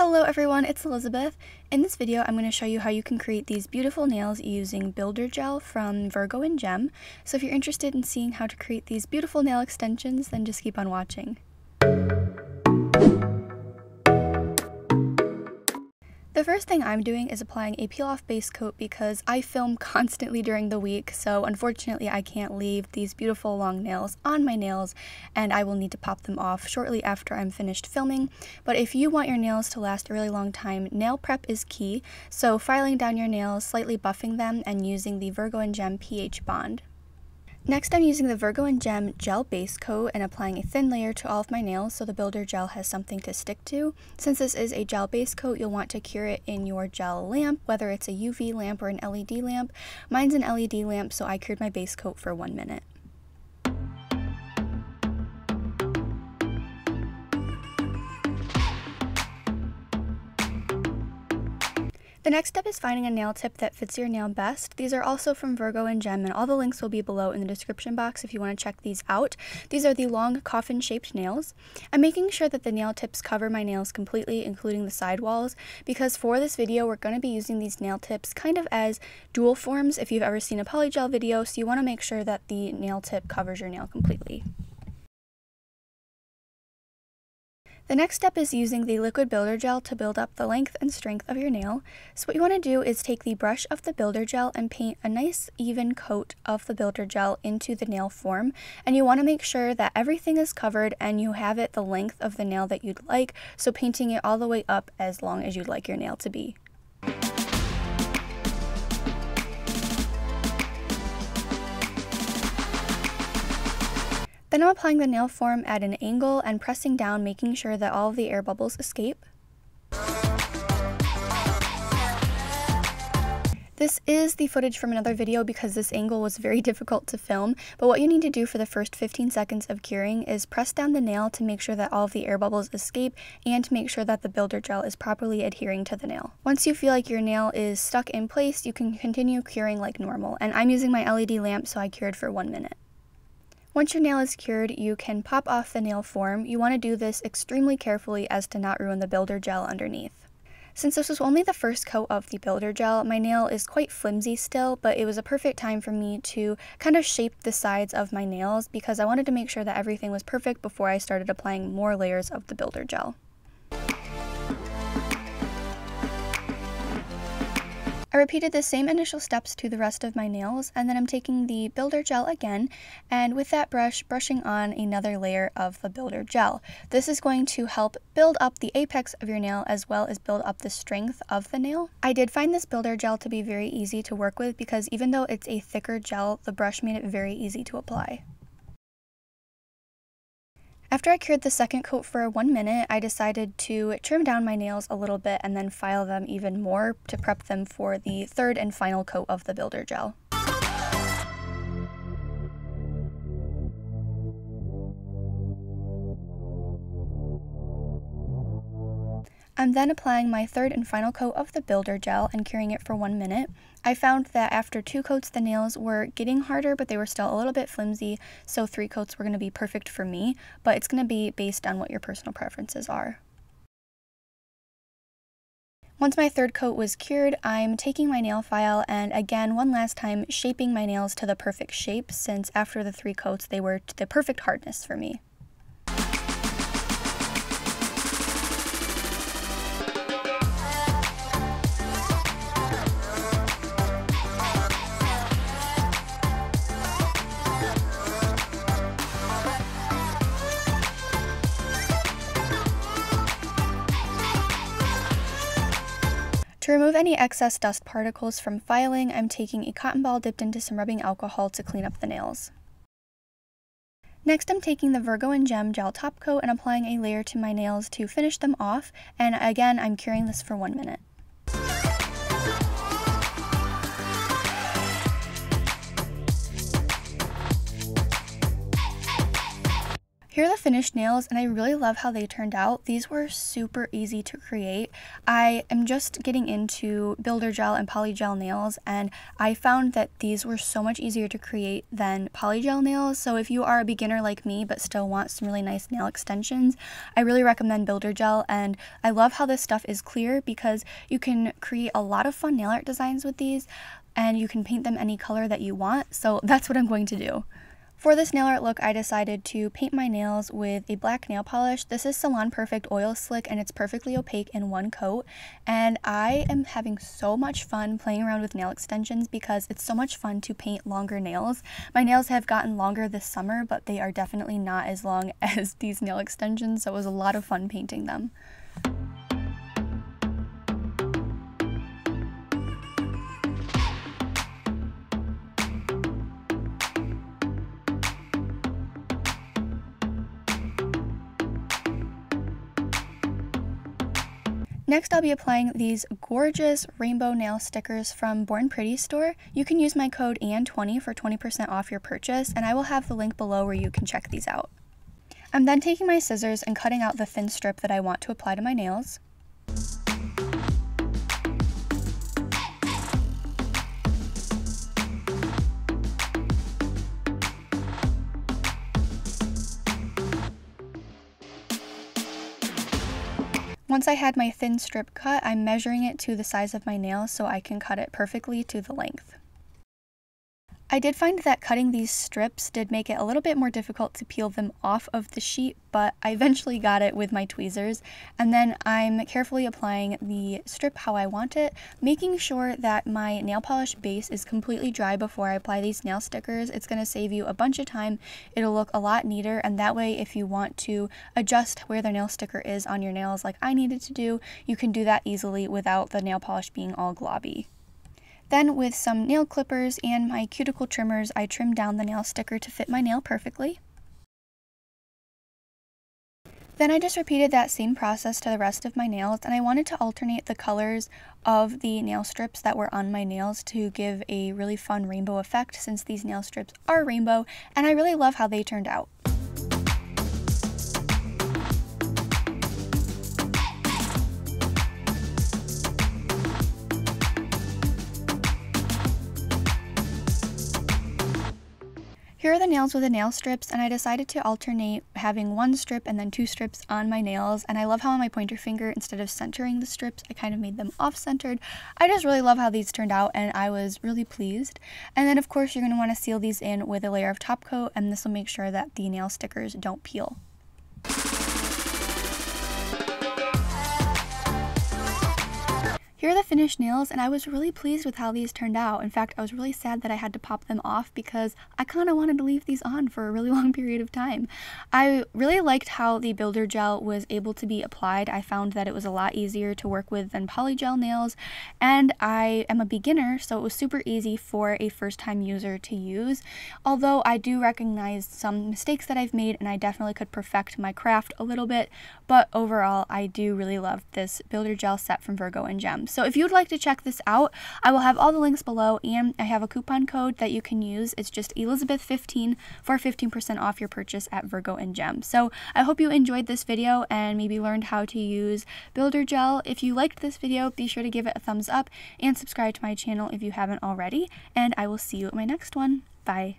Hello everyone, it's Elizabeth. In this video, I'm going to show you how you can create these beautiful nails using builder gel from Virgo and Gem. So if you're interested in seeing how to create these beautiful nail extensions, then just keep on watching. The first thing I'm doing is applying a peel-off base coat because I film constantly during the week, so unfortunately I can't leave these beautiful long nails on my nails, and I will need to pop them off shortly after I'm finished filming. But if you want your nails to last a really long time, nail prep is key, so filing down your nails, slightly buffing them, and using the Virgo and Gem pH bond. Next, I'm using the Virgo and Gem gel base coat and applying a thin layer to all of my nails so the builder gel has something to stick to. Since this is a gel base coat, you'll want to cure it in your gel lamp, whether it's a UV lamp or an LED lamp. Mine's an LED lamp, so I cured my base coat for 1 minute. The next step is finding a nail tip that fits your nail best. These are also from Virgo and Gem, and all the links will be below in the description box if you want to check these out. These are the long coffin-shaped nails. I'm making sure that the nail tips cover my nails completely, including the sidewalls, because for this video we're going to be using these nail tips kind of as dual forms if you've ever seen a polygel video, so you want to make sure that the nail tip covers your nail completely. The next step is using the liquid builder gel to build up the length and strength of your nail. So what you want to do is take the brush of the builder gel and paint a nice even coat of the builder gel into the nail form. And you want to make sure that everything is covered and you have it the length of the nail that you'd like, so painting it all the way up as long as you'd like your nail to be. Then I'm applying the nail form at an angle and pressing down, making sure that all of the air bubbles escape. This is the footage from another video because this angle was very difficult to film, but what you need to do for the first 15 seconds of curing is press down the nail to make sure that all of the air bubbles escape and to make sure that the builder gel is properly adhering to the nail. Once you feel like your nail is stuck in place, you can continue curing like normal, and I'm using my LED lamp, so I cured for 1 minute. Once your nail is cured, you can pop off the nail form. You want to do this extremely carefully as to not ruin the builder gel underneath. Since this was only the first coat of the builder gel, my nail is quite flimsy still, but it was a perfect time for me to kind of shape the sides of my nails because I wanted to make sure that everything was perfect before I started applying more layers of the builder gel. I repeated the same initial steps to the rest of my nails, and then I'm taking the builder gel again, and with that brush, brushing on another layer of the builder gel. This is going to help build up the apex of your nail as well as build up the strength of the nail. I did find this builder gel to be very easy to work with because even though it's a thicker gel, the brush made it very easy to apply. After I cured the second coat for 1 minute, I decided to trim down my nails a little bit and then file them even more to prep them for the third and final coat of the builder gel. I'm then applying my third and final coat of the builder gel and curing it for 1 minute. I found that after 2 coats the nails were getting harder, but they were still a little bit flimsy, so 3 coats were going to be perfect for me, but it's going to be based on what your personal preferences are. Once my third coat was cured, I'm taking my nail file and again, one last time, shaping my nails to the perfect shape, since after the 3 coats they were the perfect hardness for me. To remove any excess dust particles from filing, I'm taking a cotton ball dipped into some rubbing alcohol to clean up the nails. Next, I'm taking the Virgo and Gem gel top coat and applying a layer to my nails to finish them off, and again, I'm curing this for 1 minute. Here are the finished nails, and I really love how they turned out. These were super easy to create. I am just getting into builder gel and polygel nails, and I found that these were so much easier to create than polygel nails. So if you are a beginner like me but still want some really nice nail extensions, I really recommend builder gel. And I love how this stuff is clear because you can create a lot of fun nail art designs with these, and you can paint them any color that you want. So that's what I'm going to do. For this nail art look, I decided to paint my nails with a black nail polish. This is Salon Perfect Oil Slick, and it's perfectly opaque in one coat. And I am having so much fun playing around with nail extensions because it's so much fun to paint longer nails. My nails have gotten longer this summer, but they are definitely not as long as these nail extensions, so it was a lot of fun painting them. Next, I'll be applying these gorgeous rainbow nail stickers from BornPrettyStore. You can use my code AN20 for 20% off your purchase, and I will have the link below where you can check these out. I'm then taking my scissors and cutting out the thin strip that I want to apply to my nails. Once I had my thin strip cut, I'm measuring it to the size of my nail so I can cut it perfectly to the length. I did find that cutting these strips did make it a little bit more difficult to peel them off of the sheet, but I eventually got it with my tweezers. And then I'm carefully applying the strip how I want it, making sure that my nail polish base is completely dry before I apply these nail stickers. It's going to save you a bunch of time. It'll look a lot neater, and that way if you want to adjust where the nail sticker is on your nails like I needed to do, you can do that easily without the nail polish being all globby. Then with some nail clippers and my cuticle trimmers, I trimmed down the nail sticker to fit my nail perfectly. Then I just repeated that same process to the rest of my nails, and I wanted to alternate the colors of the nail strips that were on my nails to give a really fun rainbow effect, since these nail strips are rainbow, and I really love how they turned out. Here are the nails with the nail strips, and I decided to alternate having one strip and then two strips on my nails, and I love how on my pointer finger, instead of centering the strips, I kind of made them off-centered. I just really love how these turned out, and I was really pleased. And then of course you're going to want to seal these in with a layer of top coat, and this will make sure that the nail stickers don't peel. Here are the finished nails, and I was really pleased with how these turned out. In fact, I was really sad that I had to pop them off because I kind of wanted to leave these on for a really long period of time. I really liked how the builder gel was able to be applied. I found that it was a lot easier to work with than polygel nails, and I am a beginner, so it was super easy for a first-time user to use. Although I do recognize some mistakes that I've made, and I definitely could perfect my craft a little bit, but overall I do really love this builder gel set from Virgo and Gems. So if you'd like to check this out, I will have all the links below, and I have a coupon code that you can use. It's just Elizabeth15 for 15% off your purchase at Virgo and Gems. So I hope you enjoyed this video and maybe learned how to use builder gel. If you liked this video, be sure to give it a thumbs up and subscribe to my channel if you haven't already, and I will see you at my next one. Bye.